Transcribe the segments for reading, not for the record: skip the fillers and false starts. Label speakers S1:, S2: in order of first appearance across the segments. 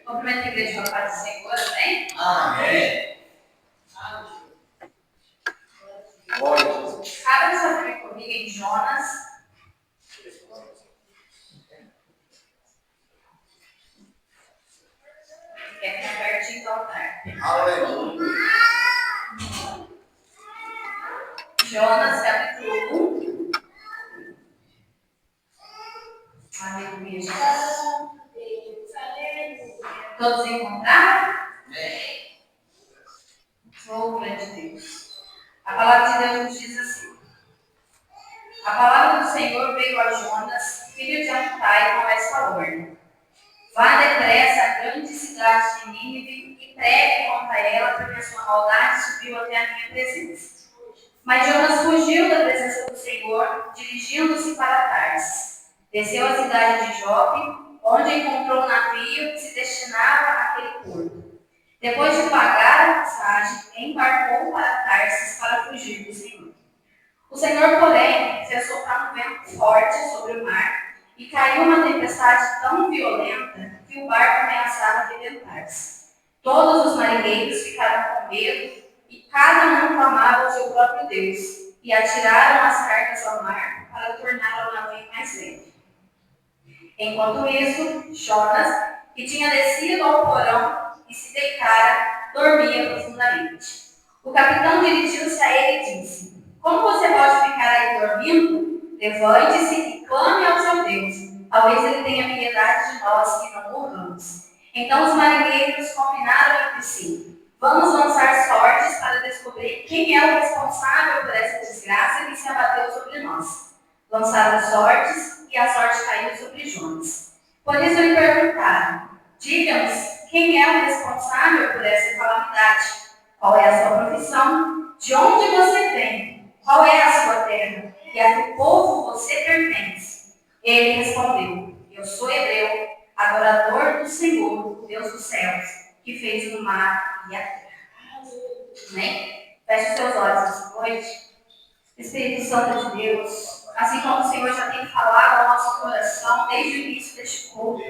S1: Cumprimento a igreja com a paz do Senhor, amém?
S2: Amém.
S1: Abra sua Bíblia comigo em Jonas. Quer ficar pertinho do altar.
S2: Aleluia.
S1: Jonas, capítulo 1. Aleluia, Jesus. Todos encontraram?
S2: Amém.
S1: Oh, grande Deus. A palavra de Deus nos diz assim: a palavra do Senhor veio a Jonas, filho de Amitai, com esta ordem: vá depressa à grande cidade de Nínive e pregue contra ela, porque a sua maldade subiu até a minha presença. Mas Jonas fugiu da presença do Senhor, dirigindo-se para Tarsis. Desceu à cidade de Jope, onde encontrou um navio que se destinava àquele porto. Depois de pagar a passagem, embarcou para Tarsis para fugir do Senhor. O Senhor, porém, fez soprar um vento forte sobre o mar e caiu uma tempestade tão violenta que o barco ameaçava arrebentar-se. Todos os marinheiros ficaram com medo e cada um clamava ao seu próprio Deus e atiraram as cargas ao mar para tornar o navio mais leve. Enquanto isso, Jonas, que tinha descido ao porão e se deitara, dormia profundamente. O capitão dirigiu-se a ele e disse: como você pode ficar aí dormindo? Levante-se e clame ao seu Deus. Talvez ele tenha piedade de nós que não morramos. Então os marinheiros combinaram entre si: vamos lançar sortes para descobrir quem é o responsável por essa desgraça que se abateu sobre nós. Lançaram sortes e a sorte caiu sobre Jonas. Por isso lhe perguntaram: diga-nos, quem é o responsável por essa calamidade? Qual é a sua profissão? De onde você vem? Qual é a sua terra? E a que povo você pertence? Ele respondeu: eu sou hebreu, adorador do Senhor, Deus dos céus, que fez o mar e a terra. Amém? Feche os seus olhos essa noite. Espírito Santo de Deus, assim como o Senhor já tem falado ao nosso coração desde o início deste culto,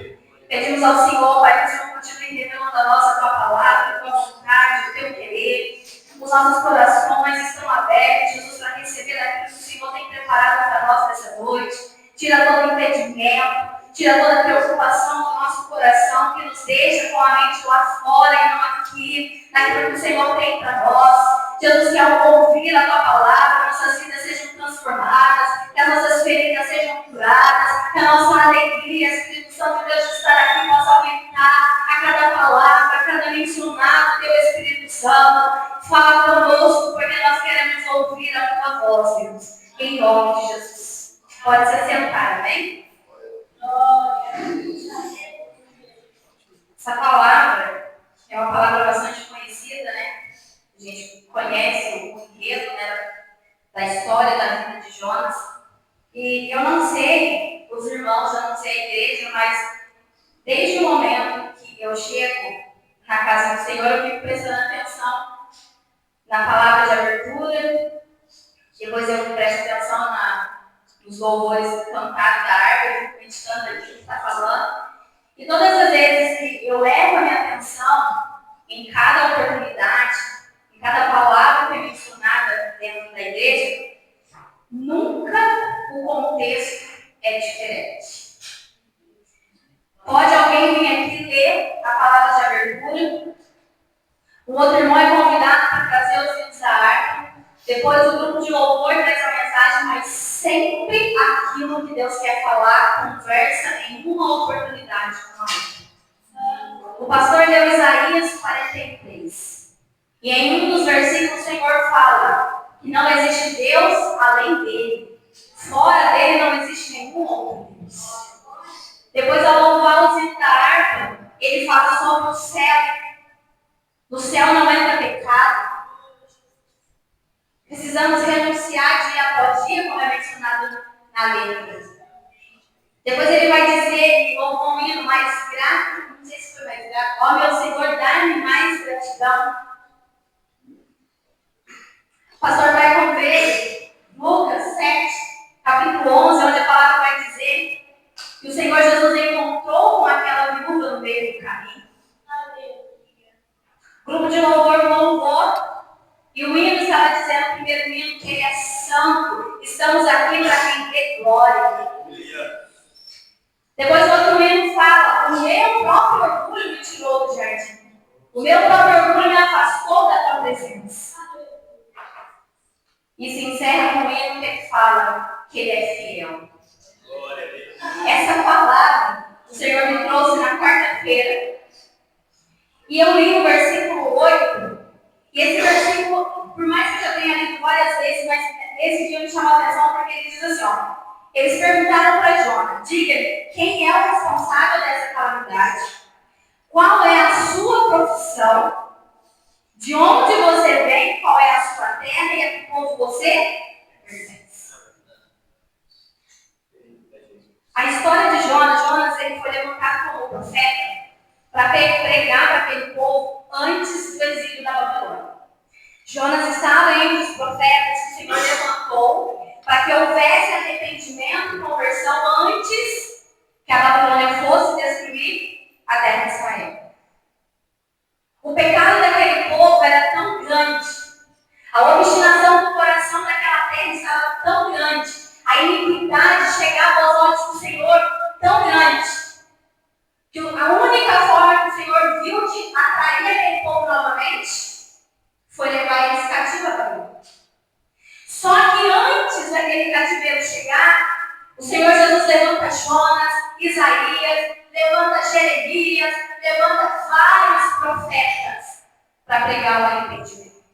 S1: pedimos ao Senhor, Pai, que o Senhor continue revelando a nós a Tua palavra, a Tua vontade, o Teu querer. Os nossos corações estão abertos, Jesus, para receber aquilo que o Senhor tem preparado para nós nessa noite. Tira todo impedimento, tira toda preocupação do nosso coração que nos deixa com a mente lá fora e não aqui, naquilo que o Senhor tem para nós. Jesus, que ao ouvir a Tua palavra, nossas vidas sejam transformadas, que as nossas feridas sejam curadas, que a nossa alegria, Espírito Santo de Deus, de estar aqui possa aumentar a cada palavra, a cada mencionado, Teu Espírito Santo. Fala conosco, porque nós queremos ouvir a Tua voz, Deus, em nome de Jesus. Pode se sentar, amém? Essa palavra é uma palavra bastante conhecida, né? A gente conhece o enredo, né, da história da vida de Jonas. E eu não sei, os irmãos, eu não sei a igreja, mas desde o momento que eu chego na casa do Senhor, eu fico prestando atenção na palavra de abertura, depois eu presto atenção nos louvores cantados da árvore, eu fico meditando aqui o que está falando. E todas as vezes que eu levo a minha atenção em cada oportunidade, em cada palavra que é mencionada dentro da igreja, nunca o contexto é diferente. Pode alguém vir aqui ler a palavra de abertura, o outro irmão é convidado para trazer os hinos da harpa, depois o grupo de louvor traz a mensagem, mas sempre aquilo que Deus quer falar conversa em uma oportunidade com a outra. O pastor deu Isaías 43. E em um dos versículos o Senhor fala que não existe Deus além dele. Fora dele não existe nenhum outro Deus. Depois, ao louvar o hino da harpa, ele fala sobre o céu. No céu não entra pecado. Precisamos renunciar dia após dia, como é mencionado na letra. Depois ele vai dizer, louvou um hino mais grato, não sei se foi mais grato, ó meu Senhor, dá-me mais gratidão. O pastor vai conver Lucas 7, capítulo 11, onde a palavra vai dizer que o Senhor Jesus meio do caminho. O grupo de louvor louvou. E o hino estava dizendo, o primeiro hino, que ele é santo. Estamos aqui para render glória. Depois o outro hino fala, o meu próprio orgulho me tirou do jardim. O meu próprio orgulho me afastou da tua presença. E se encerra com o hino que ele fala que ele é fiel. Essa palavra o Senhor me trouxe na quarta-feira. E eu li o versículo 8. E esse versículo, por mais que eu já tenha lido várias vezes, mas esse dia me chamou a atenção porque ele diz assim, ó. Eles perguntaram para Jonas, diga-me, quem é o responsável dessa calamidade? Qual é a sua profissão? De onde você vem? Qual é a sua terra e a que povo você pertence? A história de Jonas, ele foi levantado como profeta para pregar para aquele povo antes do exílio da Babilônia. Jonas estava entre os profetas que o Senhor levantou para que houvesse arrependimento e conversão antes que a Babilônia fosse destruir a terra de Israel. O pecado daquele povo era tão grande, a obstinação do coração daquela terra estava tão grande, a iniquidade chegava aos olhos do Senhor tão grande, que a única forma que o Senhor viu de atrair aquele povo novamente foi levar eles cativo a Babilônia. Só que antes daquele cativeiro chegar, o Senhor Jesus levanta Jonas, Isaías, levanta Jeremias, levanta vários profetas para pregar o arrependimento.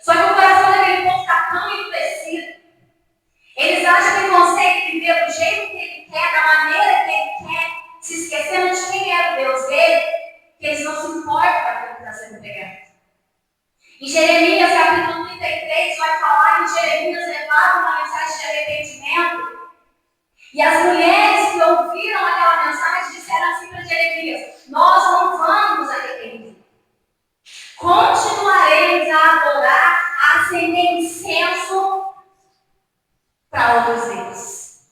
S1: Só que o coração daquele povo está tão endurecido. Eles acham que conseguem viver do jeito que ele quer, da maneira que ele quer, se esquecendo de quem era o Deus dele, que eles não se importam com aquilo que está sendo pregado. Em Jeremias, capítulo 33, vai falar que Jeremias levava uma mensagem de arrependimento. E as mulheres que ouviram aquela mensagem disseram assim para Jeremias, nós não vamos nos arrepender. Continuaremos a adorar, a acender incenso para outros deuses.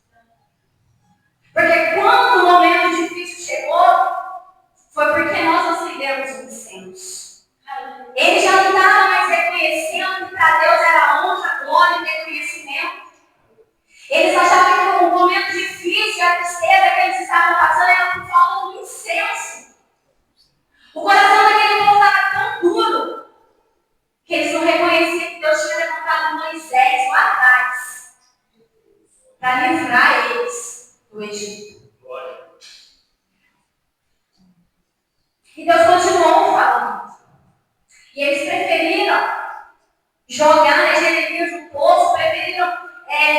S1: Porque quando o momento difícil chegou, foi porque nós acendemos o incenso. Ele já não estava mais reconhecendo que para Deus era honra, glória e reconhecimento. Eles achavam que o momento difícil, a tristeza que eles estavam passando era por falta do incenso. O coração daquele povo estava tão duro que eles não reconheciam que Deus tinha levantado Moisés lá atrás para livrar eles do Egito. E Deus continuou falando. E eles preferiram jogar Jeremias no poço, preferiram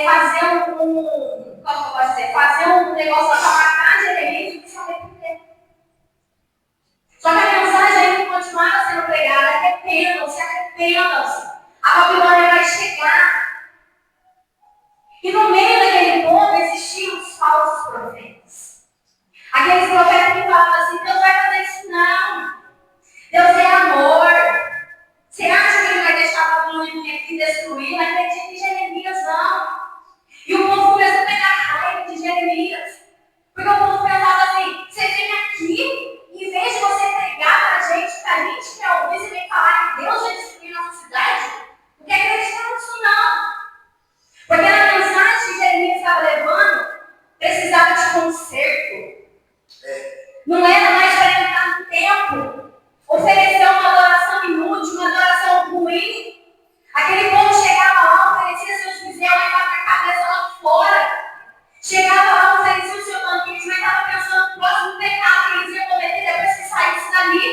S1: fazer fazer um negócio para matar Jeremias do que se arrepender. Só que a mensagem ainda continuava sendo pregada, arrependam-se, arrependam-se. A Babilônia vai chegar. E no meio daquele povo existiam os falsos profetas. Aqueles profetas que falavam assim, Deus vai fazer isso não. Deus é amor. Você acha que ele vai deixar a Babilônia vir aqui destruir? Não acredita em Jeremias, não. E o povo começou a pegar raiva de Jeremias. Porque o povo pensava assim, você vem aqui, em vez de você pregar para a gente quer ouvir, você vem falar que Deus vai destruir nossa cidade? Não quer acreditar nisso, não. Porque a mensagem que Jeremias estava levando precisava de conserto. Não era mais para entrar no templo, oferecer uma adoração inútil, uma adoração ruim. Aquele povo chegava lá, oferecia seus bezerros, levava a cabeça lá fora. Chegava lá, oferecia o seu banquete, mas estava pensando no próximo pecado que eles iam cometer depois que saísse dali.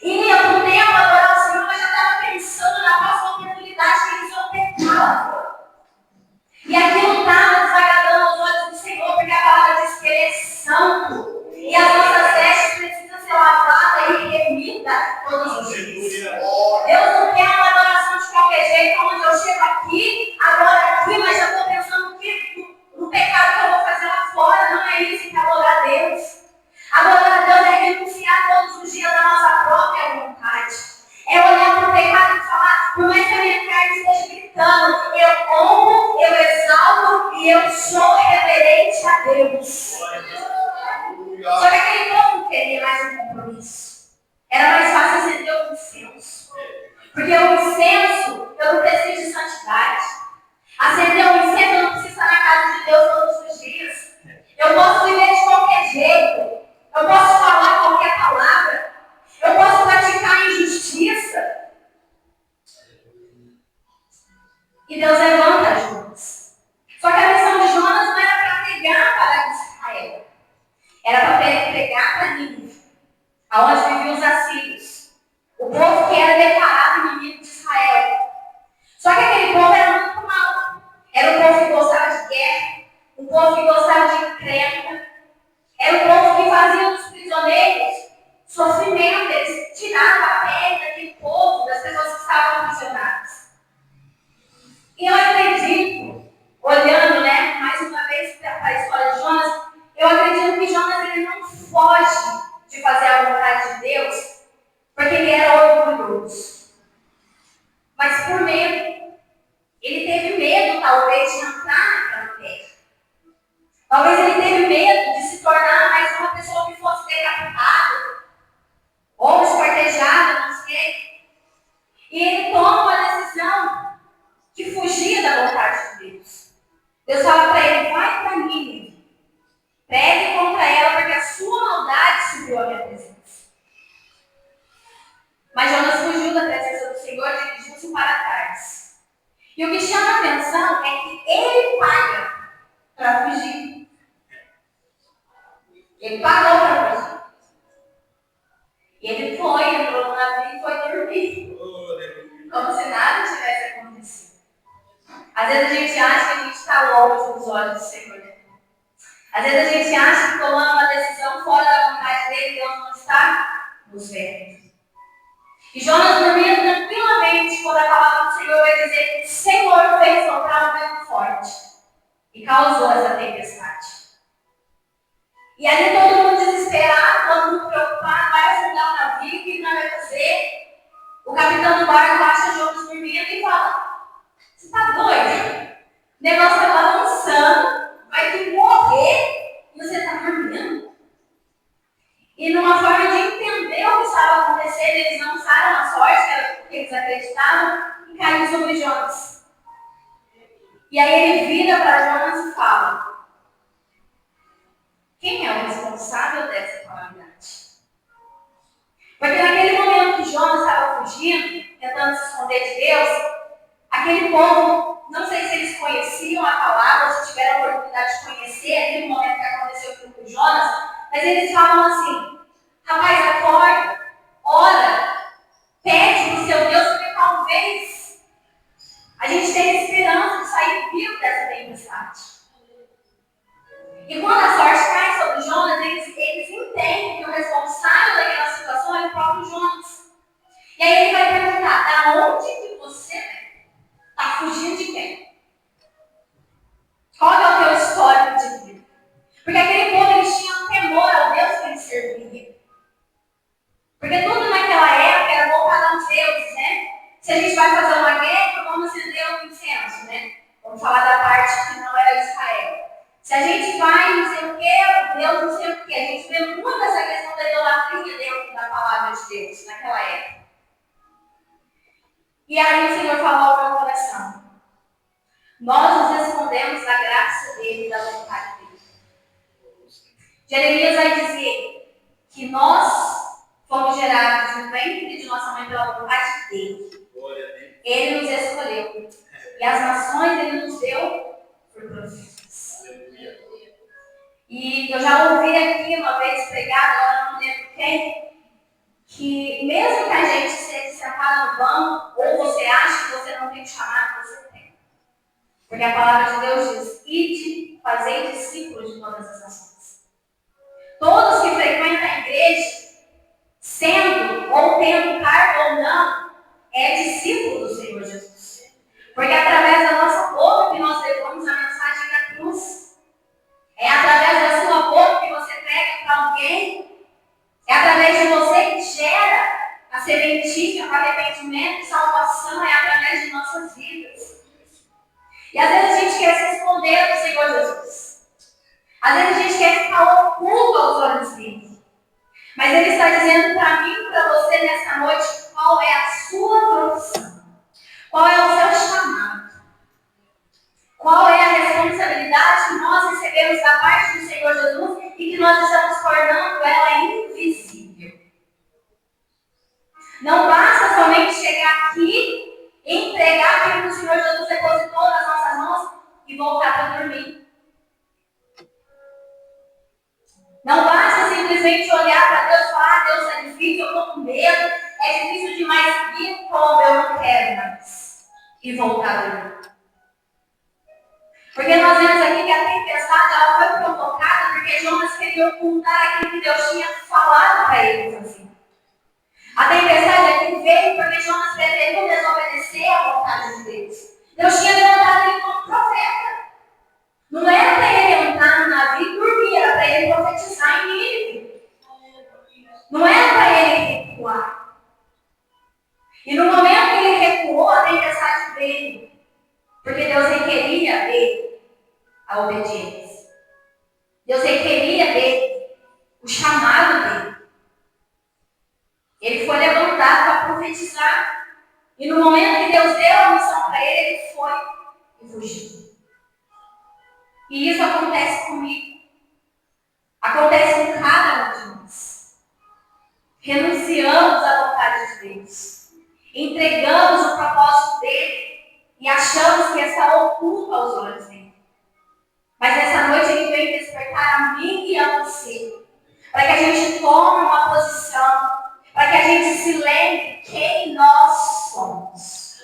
S1: Ia para o templo adorar o Senhor, mas já estava pensando na próxima oportunidade que eles iam pecar lá fora. E aquilo estava desagradando aos olhos do Senhor, porque a palavra diz que Ele é santo. E as nossas vestes precisam ser lavadas e remidas todos os dias. Deus não quer uma adoração de qualquer jeito, onde eu chego aqui, adoro aqui, mas já estou pensando no pecado que eu vou fazer lá fora. Não é isso que é adorar a Deus. Adorar a Deus é renunciar todos os dias da nossa própria vontade. É olhar para o pecado e falar, por mais que a minha carne esteja gritando, eu honro, eu exalto e eu sou reverente a Deus. Só que aquele povo não queria mais um compromisso. Era mais fácil acender o incenso. Porque o incenso, eu não preciso de santidade. Acender o incenso, eu não preciso estar na casa de Deus todos os dias. Eu posso viver de qualquer jeito. Eu posso falar qualquer palavra. Eu posso praticar injustiça. E Deus levanta Jonas. Só que a missão de Jonas não era para pregar para Israel. Era para pregar para Nínive, aonde viviam os assírios. O povo que era declarado inimigo de Israel. Só que aquele povo era muito mau. Era um povo que gostava de guerra, um povo que gostava de encrenca. Era um povo que fazia dos prisioneiros sofrimento. Eles tiravam a pele daquele povo, das pessoas que estavam aprisionadas. E eu acredito, olhando, mais uma vez para a história de Jonas, eu acredito que Jonas ele não foge de fazer a vontade de Deus, porque ele era orgulhoso. Mas por medo. Ele teve medo, talvez, de entrar naquela terra. Talvez ele teve medo de se tornar mais uma pessoa que fosse decapitada, ou esquartejada, não sei. E ele toma uma decisão de fugir da vontade de Deus. Deus fala para ele, vai para Nínive, pregue contra ela, porque a sua maldade subiu à minha presença. Mas Jonas fugiu da presença do Senhor e dirigiu-se para Tarsis. E o que chama a atenção é que ele paga para fugir. Ele pagou para fugir. E ele foi, entrou no navio e foi dormir. Como se nada tivesse acontecido. Às vezes a gente acha que a gente está longe dos olhos do Senhor. Às vezes a gente acha que tomando uma decisão fora da vontade dele, Deus não está nos vendo. E Jonas dormia tranquilamente quando a palavra do Senhor vai dizer que o Senhor fez soprar um vento forte e causou essa tempestade. E ali todo mundo desesperado, todo mundo preocupado, vai afundar o navio, o que não vai fazer? O capitão do barco acha Jonas dormindo e fala, você está doido? O negócio está balançando, vai ter que morrer e você está dormindo? E numa forma de entender o que estava acontecendo, eles não usaram a sorte, que era o que eles acreditavam, e caiu sobre Jonas. E aí ele vira para Jonas e fala, quem é o responsável dessa calamidade? Porque naquele momento que Jonas estava fugindo, tentando se esconder de Deus, aquele povo, não sei se eles conheciam a palavra, se tiveram a oportunidade de conhecer aquele momento que aconteceu com Jonas, mas eles falam assim, rapaz, acorda, ora, pede para o seu Deus, porque talvez a gente tenha esperança de sair vivo dessa tempestade. E quando a sorte cai sobre Jonas, eles entendem que o responsável daquela situação é o próprio Jonas. E aí ele vai perguntar, da onde que você está fugindo de quem? Qual é o teu histórico de vida? Porque aquele povo, eles tinham temor ao Deus que eles serviam. Porque tudo naquela época era voltado aos deuses, né? Se a gente vai fazer uma guerra, vamos acender o incenso, né? Vamos falar da parte que não era Israel. Se a gente vai não sei o que, Deus não sei o que, a gente vê muito essa questão da idolatria dentro da palavra de Deus, naquela época. E aí o Senhor falou ao meu coração, nós nos respondemos da graça dele e da vontade dele. Jeremias vai dizer que nós fomos gerados no ventre de nossa mãe pela vontade dele. Ele nos escolheu. E as nações ele nos deu por profetas. E eu já ouvi aqui uma vez pregado, agora não lembro quem, que mesmo que a gente seja sentado no banco, ou você acha que você não tem que chamar, você tem. Porque a palavra de Deus diz, ide, fazei discípulos de todas as nações. Todos que frequentam a igreja, sendo ou tendo cargo ou não, é discípulo do Senhor Jesus. Porque é através da nossa boca que nós levamos a mensagem da cruz. É através da sua boca que você prega para alguém. É através de você que gera a sementinha para arrependimento e salvação. É através de nossas vidas. E às vezes a gente quer se esconder do Senhor Jesus. Às vezes a gente quer ficar oculto aos olhos dele. Mas ele está dizendo para mim e para você nessa noite qual é a sua profissão. Qual é o seu chamado. Qual é a responsabilidade que nós recebemos da parte do Senhor Jesus e que nós estamos tornando ela invisível. Não basta somente chegar aqui, entregar aquilo que o Senhor Jesus depositou nas nossas mãos e voltar para dormir. Não basta simplesmente olhar para Deus e falar, Deus, é difícil, eu estou com medo, é difícil demais ir como eu não quero mais. E voltar a dormir. Porque nós vemos aqui que a tempestade ela foi provocada porque Jonas queria ocultar aquilo que Deus tinha falado para ele fazer. A tempestade aqui veio porque Jonas pretendeu desobedecer à vontade de Deus. Deus tinha levantado ele como profeta. Não era para ele entrar no navio e dormir, era para ele profetizar em Nínive. Não era para ele recuar. E no momento que ele recuou, a tempestade veio. Porque Deus requeria dele a obediência. Deus requeria dele o chamado dele. Ele foi levantado para profetizar. E no momento que Deus deu a missão para ele, ele foi e fugiu. E isso acontece comigo. Acontece com cada um de nós. Renunciamos à vontade de Deus. Entregamos o propósito dele e achamos que está oculto aos olhos dele. Mas essa noite ele vem despertar a mim e a você. Para que a gente tome uma posição. Para que a gente se lembre quem nós somos.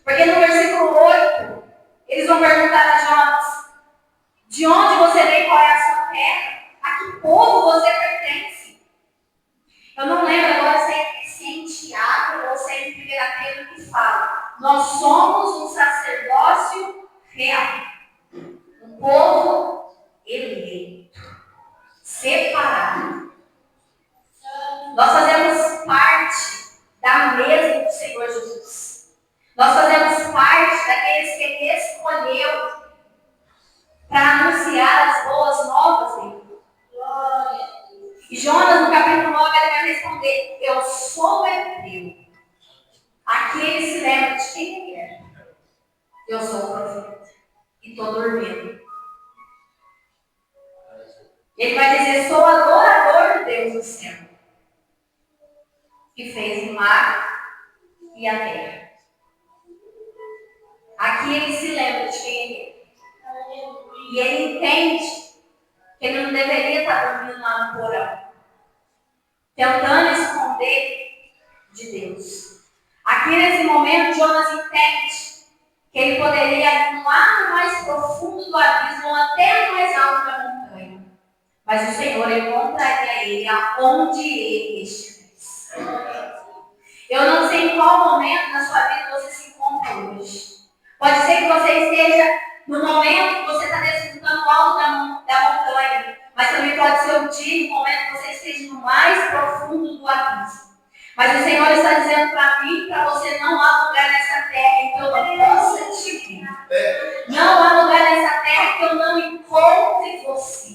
S1: Porque no versículo 8, eles vão perguntar a Jonas: de onde você veio, qual é a sua terra? A que povo você pertence? Eu não lembro agora se é em Tiago ou se é em 1 Pedro que fala. Nós somos um sacerdócio real. Um povo eleito. Separado. Nós fazemos parte da mesa do Senhor Jesus. Nós fazemos parte daqueles que Ele escolheu para anunciar as boas novas dele. E Jonas, no capítulo 9, ele vai responder: eu sou hebreu. Aqui ele se lembra de quem ele é. Eu sou o profeta. E estou dormindo. Ele vai dizer: sou adorador de Deus do céu, que fez o mar e a terra. Aqui ele se lembra de quem ele é. E ele entende que ele não deveria estar dormindo lá no porão, tentando esconder de Deus. Aqui nesse momento, Jonas entende que ele poderia ir lá no mais profundo do abismo, até no mais alto da montanha. Mas o Senhor encontraria ele aonde ele estivesse. Eu não sei em qual momento da sua vida você se encontra hoje. Pode ser que você esteja no momento que você está desfrutando o alto da montanha. Mas também pode ser o dia, no momento que você esteja no mais profundo do abismo. Mas o Senhor está dizendo para mim e para você: não há lugar nessa terra em que eu não possa te ver. Não há lugar nessa terra que eu não encontre você.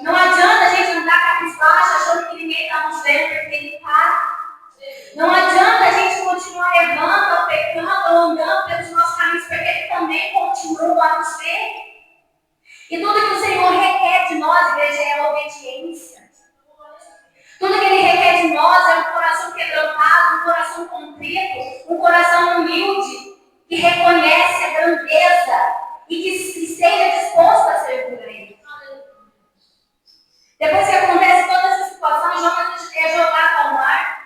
S1: Não adianta a gente andar cabisbaixo achando que ninguém está nos vendo, porque ele está. Não adianta a gente continuar errando, ou pecando, ou andando pelos nossos caminhos, porque ele também continua a nos ver. E tudo que o Senhor requer de nós, igreja, é a obediência. Tudo que Ele requer de nós é um coração quebrantado, um coração contrito, um coração humilde, que reconhece a grandeza e que esteja disposto a servir a Ele. Depois que acontece toda essa situação, Jonas é jogado ao mar.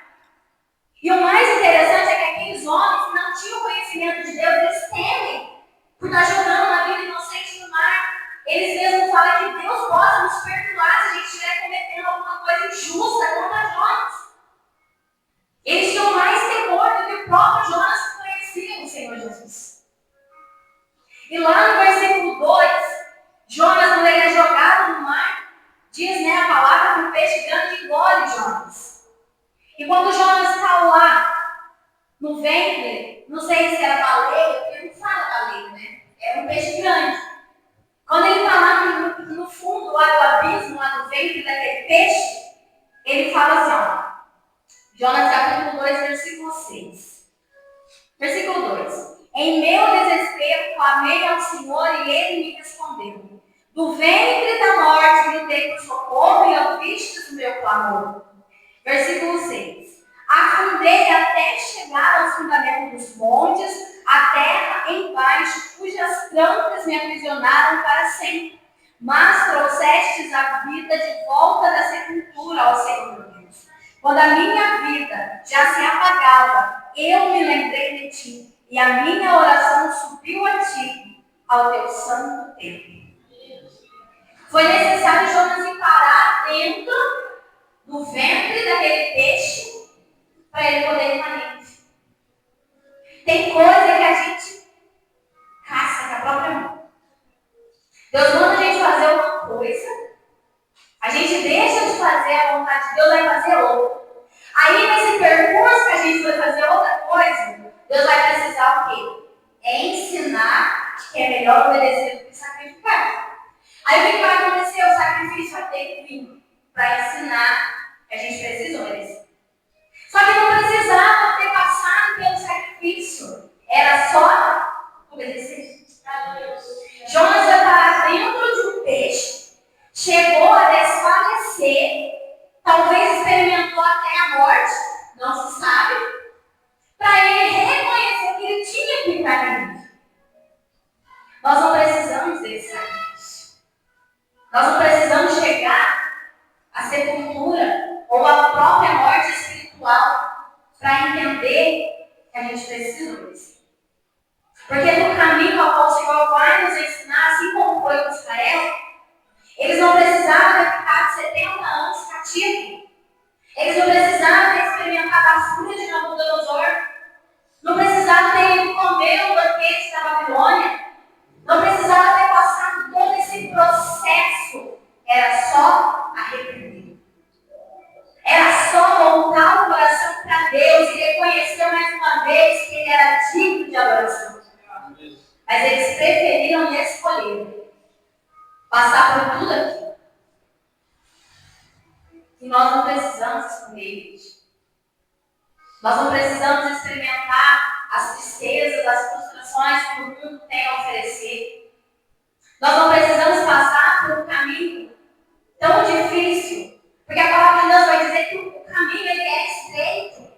S1: E o mais interessante é que aqueles homens que não tinham conhecimento de Deus, eles temem por estar jogando na vida inocente no mar. Eles mesmos falam que Deus possa nos perdoar se a gente estiver cometendo alguma coisa injusta contra Jonas. Eles tinham mais temor do que o próprio Jonas que conhecia o Senhor Jesus. E lá no versículo 2, Jonas, quando ele é jogado no mar, diz, a palavra que um peixe grande engole Jonas. E quando Jonas está lá, no ventre, não sei se era baleia, porque não fala baleia, É um peixe grande. ventre daquele peixe, ele fala assim, ó, Jonas capítulo 2, versículo 6. Versículo 2. Em meu desespero clamei ao Senhor e ele me respondeu. Do ventre da morte gritei por socorro e ouvistes o meu clamor. Versículo 6. Afundei até chegar aos fundamentos dos montes, a terra embaixo, cujas trancas me aprisionaram para sempre. Mas trouxestes a vida de volta da sepultura ao Senhor meu Deus. Quando a minha vida já se apagava, eu me lembrei de ti, e a minha oração subiu a ti, ao teu santo templo. Foi necessário Jonas ir parar dentro do ventre daquele peixe para ele poder ir para dentro. Tem coisa que a gente caça com a própria mão. Deus manda a gente fazer uma coisa, a gente deixa de fazer a vontade de Deus, vai fazer outra. Aí nesse percurso que a gente vai fazer outra coisa, Deus vai precisar o quê? É ensinar que é melhor obedecer do que sacrificar. Aí o que vai acontecer? O sacrifício vai ter que vir para ensinar que a gente precisa obedecer. Só que não precisava ter passado pelo sacrifício. Era só obedecer. Jonas vai parar dentro de um peixe, chegou a desfalecer, talvez experimentou até a morte, não se sabe, para ele reconhecer que ele tinha que ir para dentro. Nós não precisamos desse sacrifício. Nós não precisamos chegar à sepultura ou à própria morte espiritual para entender que a gente precisa obedecer. Porque no caminho ao qual o Senhor vai nos ensinar, assim como foi com Israel, eles não precisavam ter ficado 70 anos cativos. Eles não precisavam ter experimentado a fúria de Nabucodonosor. Não precisavam ter ido comer o banquete da Babilônia. Não precisava ter passado todo esse processo. Era só arrepender. Era só voltar o coração para Deus e reconhecer mais uma vez que Ele era digno de adoração. Mas eles preferiram e escolheram passar por tudo aquilo. E nós não precisamos esconder isso. Nós não precisamos experimentar as tristezas, as frustrações que o mundo tem a oferecer. Nós não precisamos passar por um caminho tão difícil. Porque a palavra de Deus vai dizer que o caminho ele é estreito.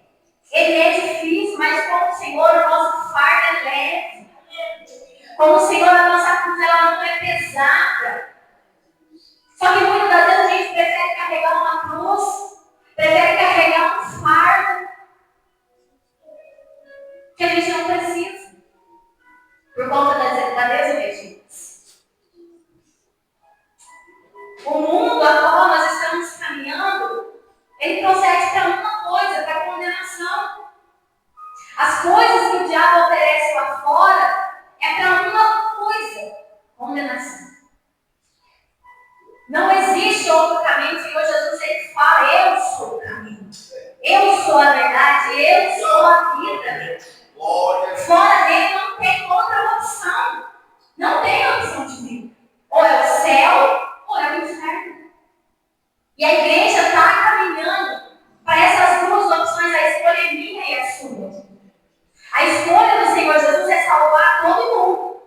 S1: Ele é difícil, mas como o Senhor, o nosso fardo é leve. Como o Senhor, a nossa cruz ela não é pesada. Só que muitas das vezes a gente prefere carregar uma cruz, prefere carregar um fardo que a gente não precisa, por conta da desobediência. O mundo a qual nós estamos caminhando, ele procede para uma coisa, para a condenação. As coisas que o diabo oferece lá fora é para uma coisa, condenação. Não existe outro caminho. O Senhor Jesus ele fala, eu sou o caminho. Eu sou a verdade, eu sou a vida. Fora dele não tem outra opção. Não tem opção de vida. Ou é o céu, ou é o inferno. E a igreja está caminhando para essas duas opções. A escolha é minha e a sua. A escolha do Senhor Jesus é salvar todo mundo.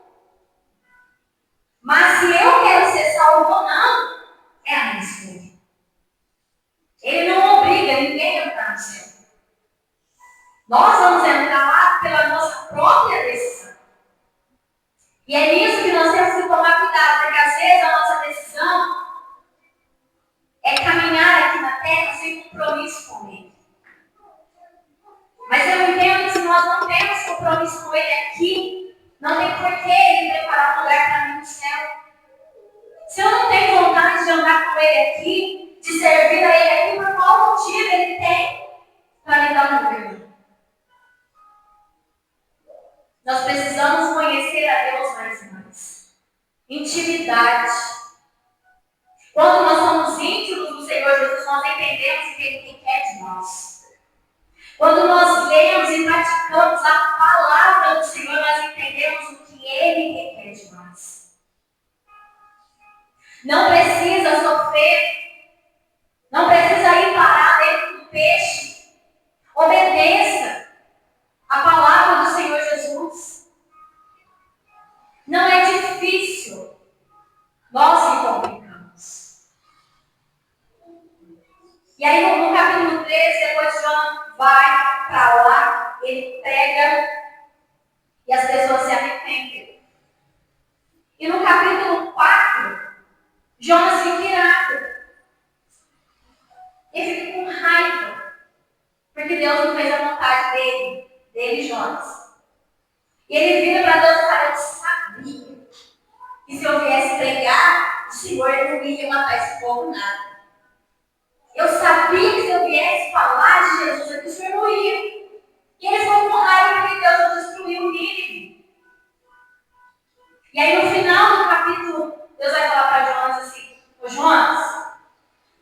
S1: Mas se eu quero ser salvo ou não, é a minha escolha. Ele não obriga ninguém a entrar no céu. Nós vamos entrar lá pela nossa própria decisão. E é nisso que nós temos que tomar cuidado, porque às vezes a nossa decisão é caminhar aqui na terra sem compromisso com Ele. Mas eu entendo que se nós não temos compromisso com Ele aqui, não tem por que Ele preparar um lugar para mim no céu. Se eu não tenho vontade de andar com Ele aqui, de servir a Ele aqui, por qual motivo Ele tem para me dar um lugar? Nós precisamos conhecer a Deus mais e mais. Intimidade. Quando nós somos íntimos do Senhor Jesus, nós entendemos o que Ele quer de nós. Quando nós lemos e praticamos a palavra do Senhor, nós entendemos o que Ele requer de nós. Não precisa sofrer Não é difícil. Nós que complicamos. E aí no capítulo 13, depois Jonas vai para lá, ele prega e as pessoas se arrependem. E no capítulo 4, Jonas fica irado. Ele fica com raiva. Porque Deus não fez a vontade dele Jonas. E ele vira para Deus e fala: eu sabia que se eu viesse pregar, o Senhor não ia matar esse povo nada. Eu sabia que se eu viesse falar de Jesus aqui, o Senhor não ia. E ele ficou com raiva porque Deus não destruiu o Nínive. E aí no final do capítulo, Deus vai falar para Jonas assim: ô Jonas,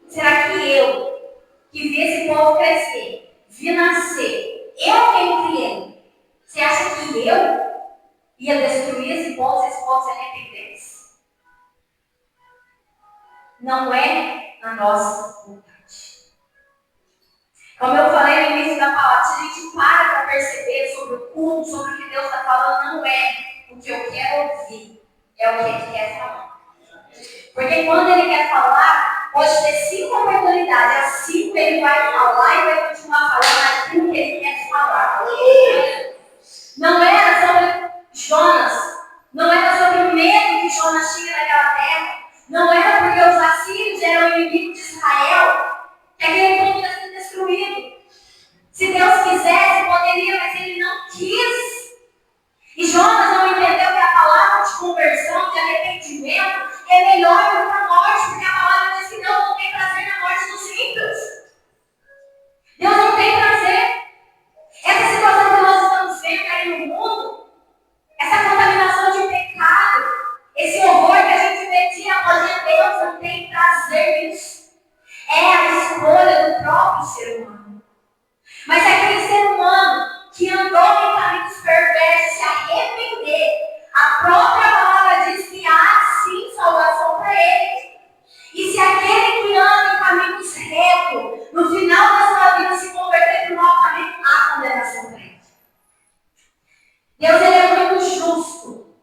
S1: será que eu, que vi esse povo crescer, vi nascer, eu quem criei, você acha que eu ia destruir esse povo se arrependesse? Não é a nossa vontade. Como eu falei no início da palavra, se a gente para perceber sobre o culto, sobre o que Deus está falando, não é o que eu quero ouvir, é o que Ele quer falar. Porque quando Ele quer falar, pode ter 5 oportunidades, as 5 Ele vai falar e vai continuar falando aquilo que Ele quer falar. Não era sobre Jonas, não era sobre o medo que Jonas tinha naquela terra, não era porque os assírios eram inimigos de Israel, que aquele povo ia ser destruído. Se Deus quisesse, poderia, mas Ele não quis. E Jonas não entendeu que a palavra de conversão, de arrependimento, é melhor do que a morte, porque a palavra diz que Deus não tem prazer na morte dos ímpios. Deus não tem prazer. Essa situação que nós estamos vendo aí no mundo, essa contaminação de pecado, esse horror que a gente vê dia após dia, Deus não tem prazer nisso. É a escolha do próprio ser humano. Mas é aquele ser humano que andou em caminhos perversos se arrepender, a própria palavra diz que há sim salvação para ele. E se aquele que anda em caminhos retos, no final da sua vida se converter para o mau caminho, há condenação para ele. Deus ele é muito justo.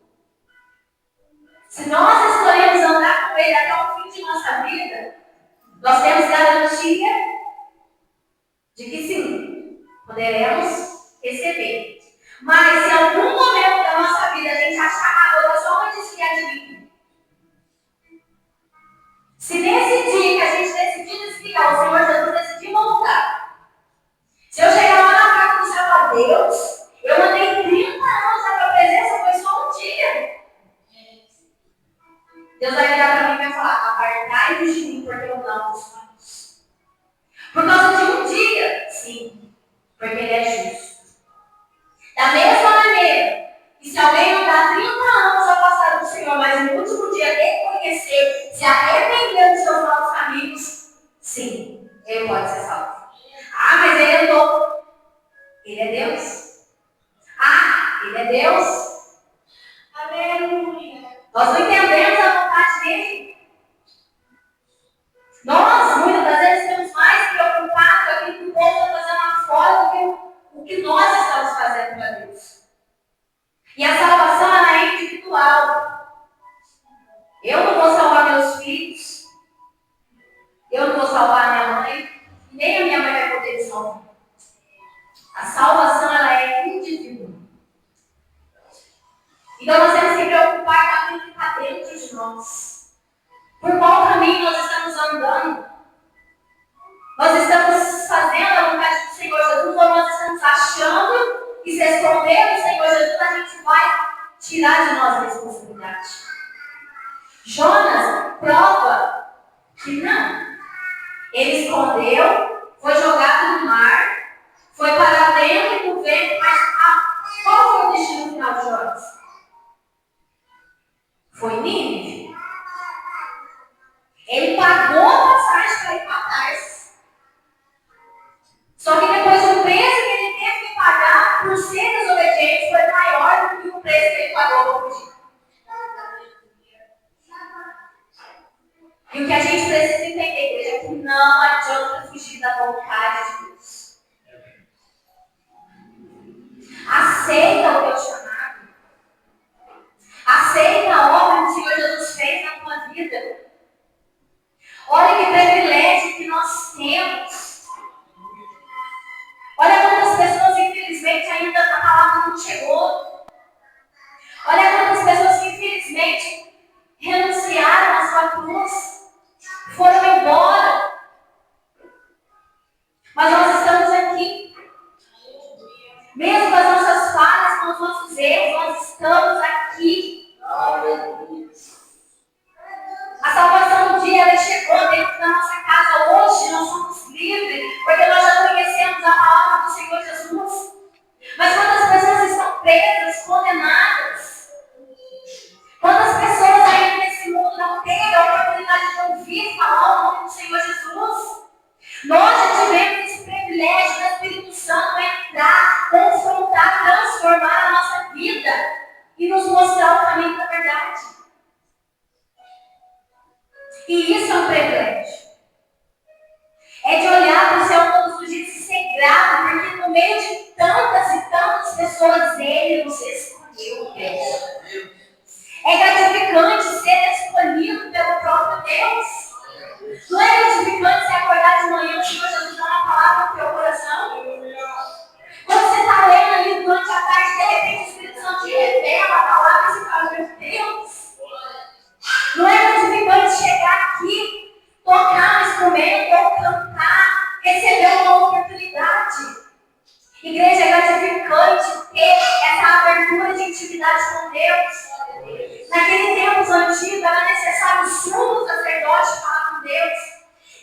S1: Se nós escolhemos andar com ele até o fim de nossa vida, nós temos garantia de que sim, poderemos receber. Mas se em algum momento da nossa vida a gente achar que a outra só uma desvia de mim, se nesse dia que a gente decidir desviar, o Senhor Jesus decidir voltar, se eu chegar lá na casa do céu a Deus, eu andei 30 anos na tua presença, foi só um dia. Deus vai virar para mim e vai falar: apartai-vos de mim, porque eu não vos conheço. Por causa de um dia, sim, porque Ele é justo. Da mesma maneira que se alguém andar 30 anos afastado do Senhor, mas no último dia reconhecer, se arrepender dos seus maus caminhos, sim, ele pode ser salvo. Ah, mas ele andou. Ele é Deus. Ah, ele é Deus. Aleluia. Nós não entendemos a vontade dele. Nós, muitas das vezes, estamos mais preocupados com aquilo que o povo está fazendo lá fora do que o que nós estamos fazendo para Deus. E a salvação ela é individual. Eu não vou salvar meus filhos. Eu não vou salvar minha mãe. Nem a minha mãe vai poder me salvar. A salvação ela é individual. Então nós temos que preocupar com aquilo que está dentro de nós. Por qual caminho nós estamos andando? Nós estamos fazendo a vontade do Senhor Jesus ou nós estamos achando que se esconder do Senhor Jesus a gente vai tirar de nós a responsabilidade? Jonas prova que não. Ele escondeu, foi jogado no mar, foi para dentro do vento, mas qual foi o destino final de Jonas? Foi Nínive. Ele pagou a passagem para ir para Tarsis. Só que depois o preço que ele teve que pagar por ser desobediente foi maior do que o preço que ele pagou por fugir. E o que a gente precisa entender, igreja, é que não adianta fugir da vontade de Deus. Aceita o teu chamado. Aceita E isso é um privilégio. É de olhar para o céu todos os dias e ser grato, porque no meio de tantas e tantas pessoas Ele nos escolheu, Deus. É gratificante ser escolhido pelo próprio Deus. Não é gratificante você acordar de manhã e o Senhor Jesus dá uma palavra no teu coração? Quando você está lendo ali durante a tarde, de repente o Espírito Santo te revela a palavra e você fala, meu Deus. Não é gratificante chegar aqui, tocar no instrumento ou cantar, receber uma oportunidade. Igreja, é gratificante ter essa abertura de intimidade com Deus. Naquele tempo antigo era necessário o sumo sacerdote falar com Deus.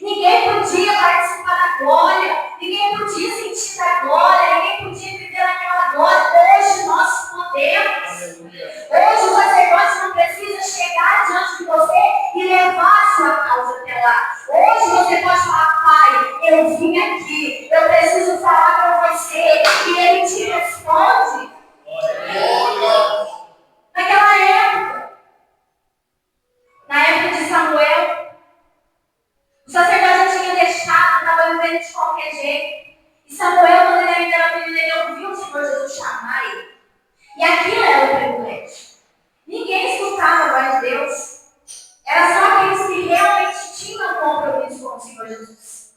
S1: Ninguém podia participar da glória, ninguém podia sentir da glória, ninguém podia viver naquela glória. Hoje nós podemos. Hoje o sacerdote não precisa chegar diante de você e levar a sua causa até lá. Hoje você pode falar, Pai, eu vim aqui, eu preciso falar para você, e Ele te responde. Naquela época, na época de Samuel, o sacerdote já tinha deixado, estava vivendo de qualquer jeito. E Samuel, quando ele ainda era menino, ele ouviu o Senhor Jesus chamar ele. E aquilo era o privilégio. Ninguém escutava a voz de Deus. Era só aqueles que realmente tinham compromisso com o Senhor Jesus.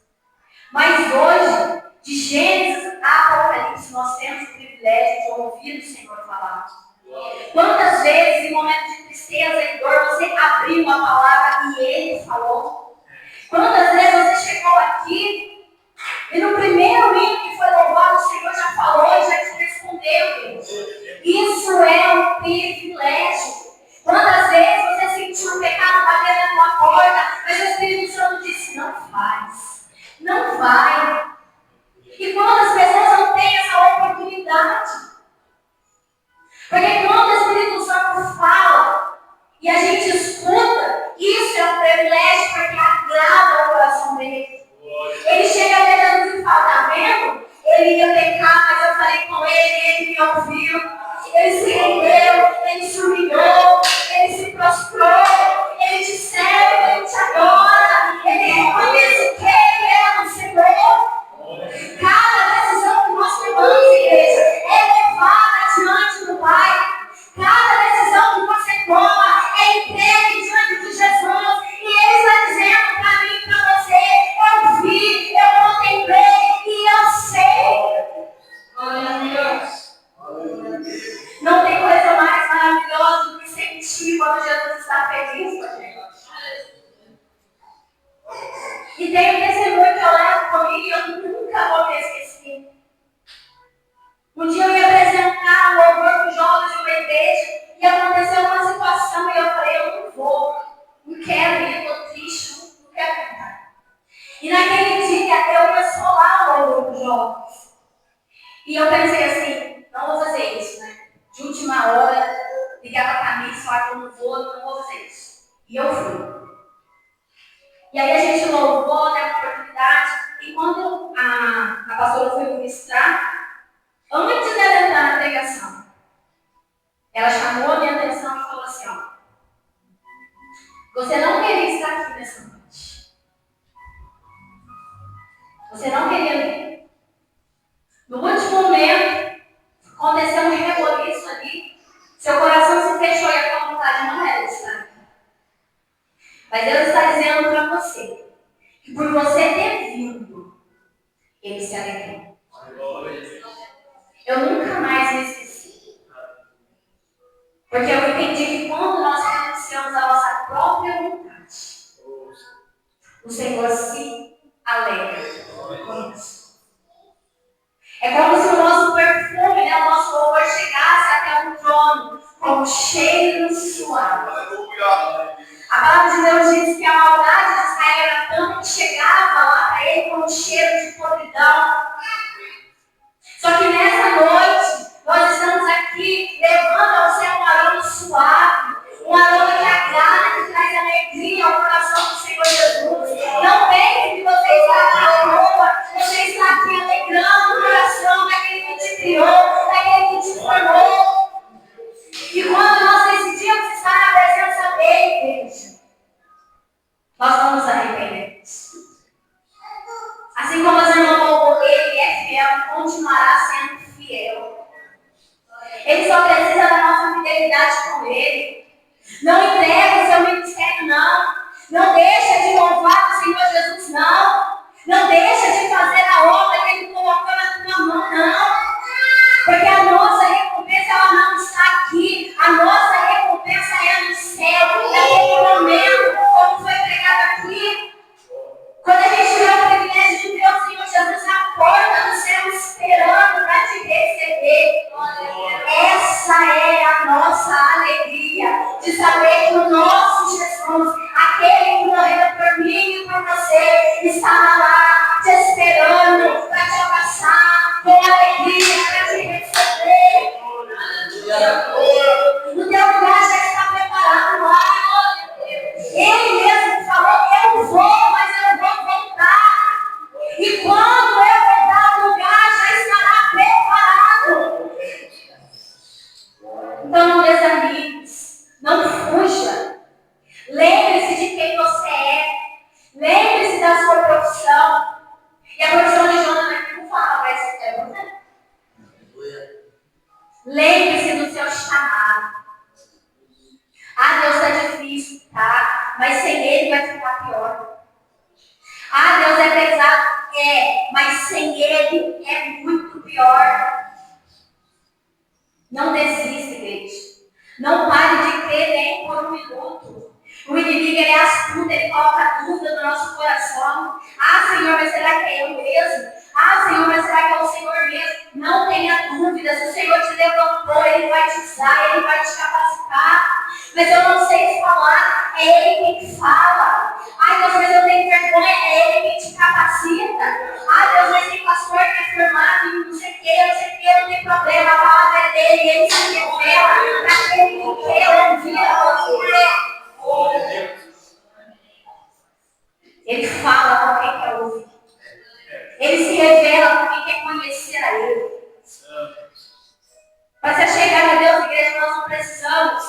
S1: Mas hoje, de Gênesis a Apocalipse, nós temos o privilégio de ouvir o Senhor falar. Quantas vezes, em momentos de tristeza e dor, você abriu a palavra e Ele falou? Quantas vezes você chegou aqui e no primeiro hino que foi louvado, o Senhor já falou e já te respondeu? Isso é um privilégio. Quantas vezes você sentiu um pecado batendo na tua porta, mas o Espírito Santo disse, não faz, não vai. E quantas pessoas não têm essa oportunidade? Porque quando o Espírito Santo fala e a gente escuta, isso é um privilégio porque agrada o coração dele. Ele chega até Jesus e fala, tá vendo? Ele ia pecar, mas eu falei com ele me ouviu. Ele se rendeu, ele se humilhou, ele se prostrou, ele te serve, ele te adora, ele reconhece quem é o Senhor. Cada decisão que nós tomamos, igreja, é levada diante do Pai. Cada decisão que você toma é entregue diante de Jesus. E Ele está dizendo para mim e para você, eu vi, eu contemplei e eu sei. Glória a Deus. Não tem coisa mais maravilhosa do que sentir quando Jesus está feliz com a gente. E tem um testemunho que eu levo comigo e eu nunca vou me esquecer. Um dia eu ia apresentar o louvor para os jovens de uma igreja e aconteceu uma situação e eu falei, eu não vou, não quero ir, estou triste, não quero cantar. E naquele dia eu ia solar o louvor para os jovens. E eu pensei assim, não vou fazer isso, né? De última hora, ligar para a Camila e falar que eu não vou fazer isso. E eu fui. E aí a gente louvou, deu uma oportunidade, e quando a pastora foi ministrar, antes de ela entrar na pregação, ela chamou a minha atenção e falou assim, ó, você não queria estar aqui nessa noite. Você não queria vir. No último momento, aconteceu um reboliço ali, seu coração se fechou e a tua vontade não era de estar aqui. Mas Deus está dizendo para você, que por você ter vindo, Ele se alegrou. Eu nunca mais me esqueci. Porque eu entendi que quando nós renunciamos a nossa própria vontade, o Senhor se alegra com isso. É como se o nosso perfume, né, o nosso louvor chegasse até o trono como cheiro suave. A palavra de Deus diz que a maldade de Israel era tanto que chegava lá para ele como cheiro de podridão. Só que nessa noite, nós estamos aqui levando ao céu um aroma suave, um aroma que agrada, que traz alegria ao coração do Senhor Jesus. Não pense que você está aqui à toa, você está aqui alegrando o coração daquele que te criou, daquele que te formou. E quando nós decidimos estar na presença dele, igreja, Senhor Jesus, não. Não deixa de fazer a obra que Ele colocou na tua mão, não. Porque a nossa recompensa, ela não está aqui. A nossa recompensa é no céu. Naquele momento, como foi pregado aqui. Quando a gente vê o privilégio de ver o Senhor Jesus na porta do céu esperando para te receber. Essa é a nossa alegria. De saber que o nosso Jesus, aquele que morreu por mim e por você, estava lá te esperando para te abraçar com alegria, para te receber. O teu lugar já está preparado lá. Ele mesmo falou: eu vou, mas eu vou voltar. E quando eu voltar, o lugar já estará preparado. Então não desanimes, não fuja. Lembre-se de quem você é. Lembre-se da sua profissão. E a profissão de Jonas aqui não fala, mas é você. Lembre-se do seu chamado. Ah, Deus, está difícil, tá? Mas sem Ele vai ficar pior. Ah, Deus é pesado, mas sem Ele é muito pior. Não desista, igreja. Não pare de crer nem por um minuto. O inimigo, ele é astuto, ele coloca dúvida no nosso coração. Ah, Senhor, mas será que é eu mesmo? Ah, Senhor, mas será que é o Senhor mesmo? Não tenha dúvidas. O Senhor te levantou, Ele vai te usar, Ele vai te capacitar. Mas eu não sei falar, é Ele quem fala. Ai, Deus, mas eu tenho vergonha, é Ele quem te capacita. Ah, Deus, mas tem pastor que é formado e não sei o que, não tem problema. A palavra é dele, Ele se revela para aquele que quer ouvir a palavra. Ele fala para quem quer ouvir. Ele se revela para quem quer conhecer a Ele. Para você chegar a Deus, igreja, nós não precisamos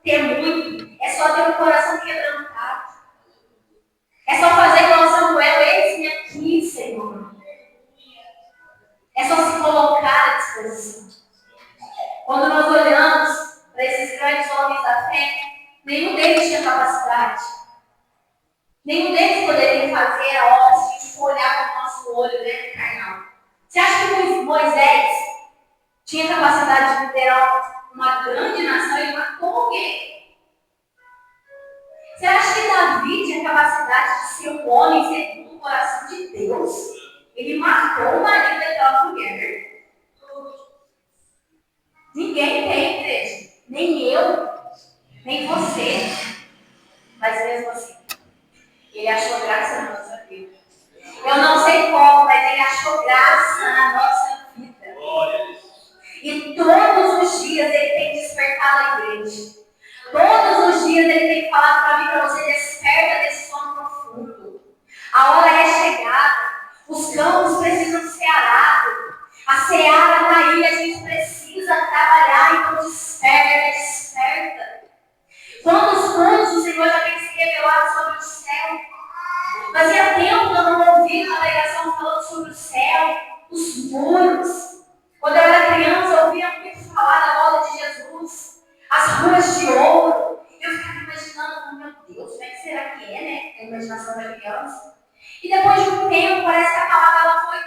S1: ter muito. É só ter um coração quebrantado. É só fazer igual Samuel, eis-me aqui, Senhor. É só se colocar à disposição. Quando nós olhamos para esses grandes homens da fé, nenhum deles tinha capacidade. Nenhum deles poderia fazer a obra se a gente for olhar com o nosso olho, né, carnal. Você acha que Moisés tinha capacidade de liderar uma grande nação e matou alguém? Você acha que Davi tinha capacidade de ser um homem segundo o coração de Deus? Ele matou o marido daquela mulher. Ninguém tem, igreja. Nem eu, nem você. Mas mesmo assim, ele achou graça na nossa vida. Eu não sei como, mas ele achou graça na nossa vida. E todos os dias ele tem despertado a igreja. Todos os dias ele tem falado para mim, para você, desperta desse sono profundo. A hora é chegada. Os campos precisam ser arados. A seara está aí, a gente precisa trabalhar. Então desperta, desperta. Quantos planos o Senhor já tem se revelado sobre o céu? Fazia tempo que eu não ouvia uma pregação falando sobre o céu, os muros. Quando eu era criança, eu ouvia muito falar da volta de Jesus, as ruas de ouro. Eu ficava imaginando, meu Deus, como é que será que é, né? A imaginação da criança. E depois de um tempo, parece que a palavra ela foi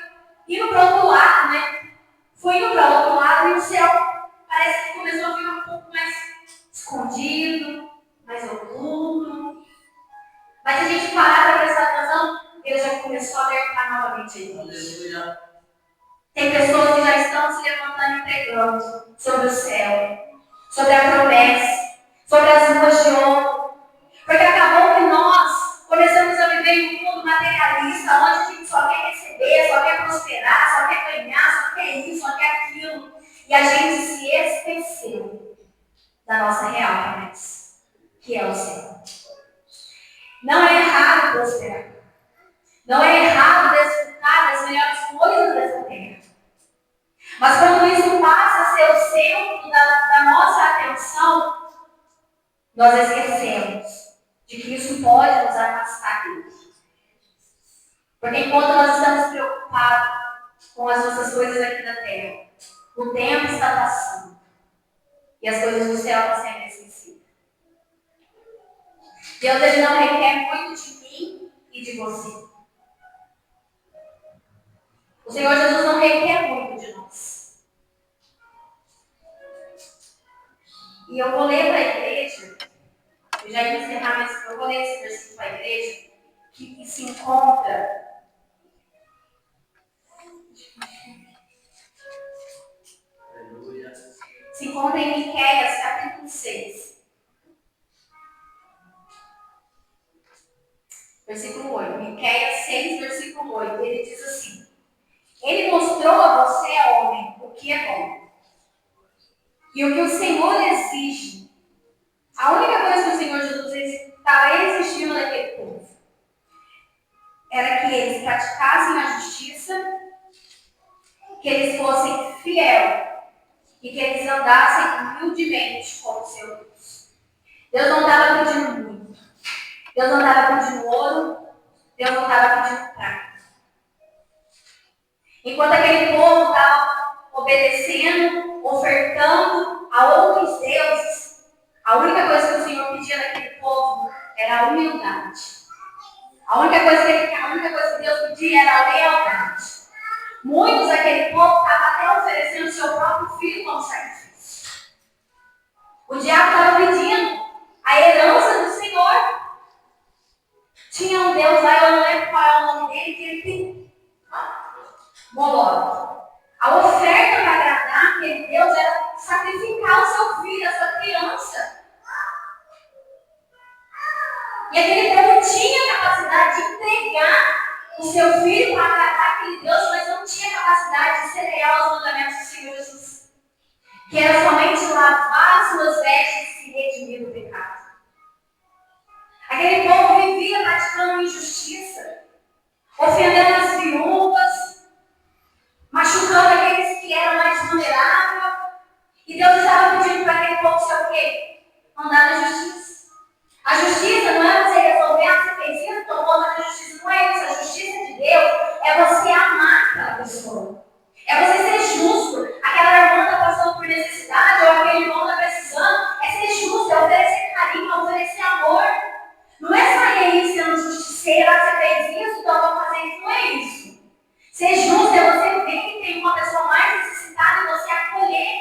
S1: indo para o outro lado, né? Foi indo para o outro lado e o céu parece que começou a ficar um pouco mais escondido, mais oculto. Mas se a gente parar para prestar atenção, ele já começou a alertar novamente a igreja. Tem pessoas que já estão se levantando e pregando sobre o céu, sobre a promessa, sobre as ruas de ouro. Porque acabou que nós começamos a viver em um mundo materialista, onde a gente só quer receber, só quer prosperar, só quer ganhar, só quer isso, só quer aquilo. E a gente se esqueceu da nossa real promessa, que é o céu. Não é errado prosperar. Não é errado desfrutar das melhores coisas dessa terra. Mas quando isso passa a ser o centro da nossa atenção, nós esquecemos de que isso pode nos afastar dele. Porque enquanto nós estamos preocupados com as nossas coisas aqui na terra, o tempo está passando e as coisas do céu estão sendo esquecidas. Deus ele não requer muito de mim e e de você. O Senhor Jesus não requer muito de nós. E eu vou ler para a igreja, eu já ia encerrar, mas eu vou ler esse versículo para a igreja, que se encontra.
S2: Aleluia.
S1: Se encontra em Miqueias, capítulo 6. Versículo 8. Miqueias 6, versículo 8. Ele diz assim: Ele mostrou a você, homem, o que é bom. E o que o Senhor exige. A única coisa que o Senhor Jesus estava exigindo daquele povo era que eles praticassem a justiça, que eles fossem fiéis e que eles andassem humildemente com o seu Deus. Deus não estava pedindo muito. Deus não estava pedindo ouro. Deus não estava pedindo prata. Enquanto aquele povo estava obedecendo, ofertando a outros deuses, a única coisa que o Senhor pedia daquele povo era a humildade. A única coisa que Deus pedia era a lealdade. Muitos daquele povo estavam até oferecendo o seu próprio filho como sacrifício. O diabo estava pedindo a herança do Senhor. Tinha um Deus lá, eu não lembro qual é o nome dele, que ele tem Moloque. A oferta para agradar aquele Deus era sacrificar o seu filho, a sua criança. E aquele povo tinha capacidade de entregar o seu filho para agradar aquele Deus, mas não tinha capacidade de ser leal aos mandamentos do Senhor Jesus. Que era somente lavar as suas vestes e se redimir do pecado. Aquele povo vivia praticando injustiça, ofendendo as viúvas, machucando aqueles que eram mais vulneráveis. E Deus estava pedindo para aquele povo ser o quê? Andar na justiça. A justiça não é você resolver, você fez isso, tomou na justiça. Não é isso. A justiça de Deus é você amar aquela pessoa. É você ser justo. Aquela irmã está passando por necessidade, ou aquele irmão está precisando. É ser justo, é oferecer carinho, é oferecer amor. Não é sair aí sendo justiceira, você fez isso, então eu vou fazer isso. Não é isso. Ser justo é você ver que tem uma pessoa mais necessitada e você acolher.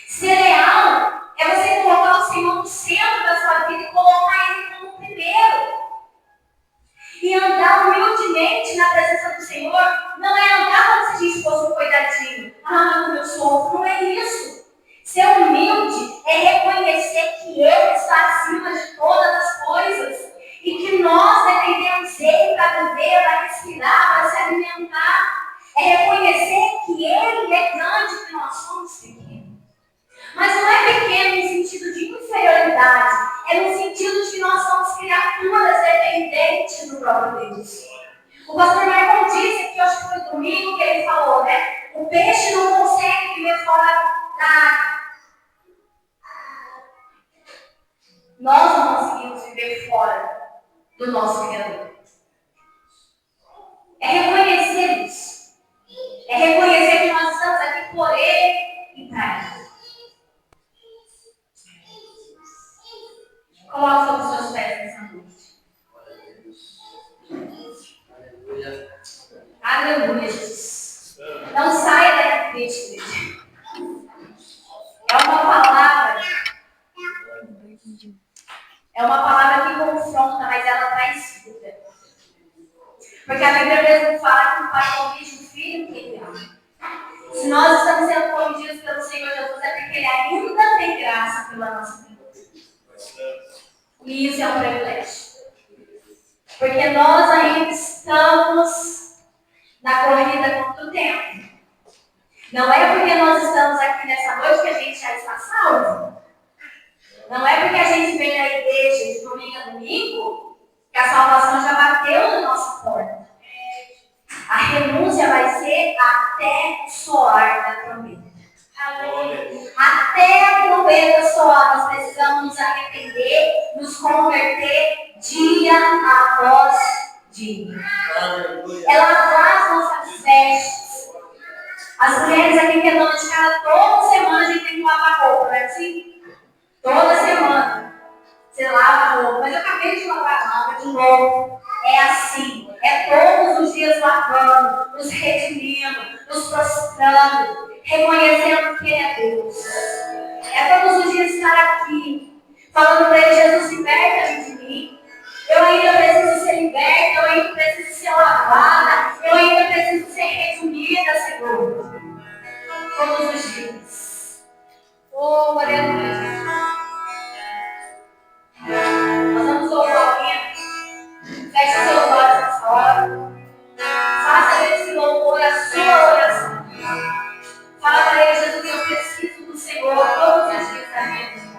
S1: Ser leal é você colocar o Senhor no centro da sua vida e colocar Ele como primeiro. E andar humildemente na presença do Senhor não é andar como se a gente fosse um coitadinho. Ah, como eu sofro. Não é isso. Ser humilde é reconhecer que Ele está acima de todas as coisas e que nós dependemos dele para viver, para respirar, para se alimentar. É reconhecer que Ele é grande e que nós somos pequenos. Mas não é pequeno no sentido de inferioridade, é no sentido de que nós somos criaturas dependentes do próprio Deus. O pastor Michael disse aqui, acho que foi domingo que ele falou, né? O peixe não consegue viver fora da água. Nós não conseguimos viver fora do nosso Criador. É reconhecer isso. É reconhecer que nós estamos aqui por Ele e para Ele. Coloque sobre os seus pés nessa noite. Aleluia, Jesus. Não saia daqui triste, igreja. É uma palavra. É uma palavra que confronta, mas ela traz vida. Porque a Bíblia mesmo fala que o Pai corrige o Filho que Ele ama. Se nós estamos sendo corrigidos pelo Senhor Jesus, é porque Ele ainda tem graça pela nossa vida. E isso é um privilégio. Porque nós ainda estamos na corrida contra o tempo. Não é porque nós estamos aqui nessa noite que a gente já está salvo. Não é porque a gente vem na igreja de domingo a domingo que a salvação já bateu na nossa porta. A renúncia vai ser até o soar da trombeta. Até a trombeta soar, nós precisamos nos arrepender, nos converter dia após dia. É lavar as nossas vestes. As mulheres aqui que é dona de casa, toda semana a gente tem que lavar roupa, não é assim? Toda semana. Você lava a roupa. Mas eu acabei de lavar, não. de novo. É assim, é todos os dias lavando, nos redimindo, nos prostrando, reconhecendo que Ele é Deus. É todos os dias estar aqui, falando para Ele: Jesus, liberta-me de mim. Eu ainda preciso ser liberta, eu ainda preciso ser lavada, eu ainda preciso ser redimida, Senhor. Todos os dias. Oh, aleluia. Nós vamos louvar alguém. Feche seus olhos nessa hora. Faça desse louvor a sua oração. Fala para Ele: Jesus, eu preciso do Senhor todos os dias da minha vida.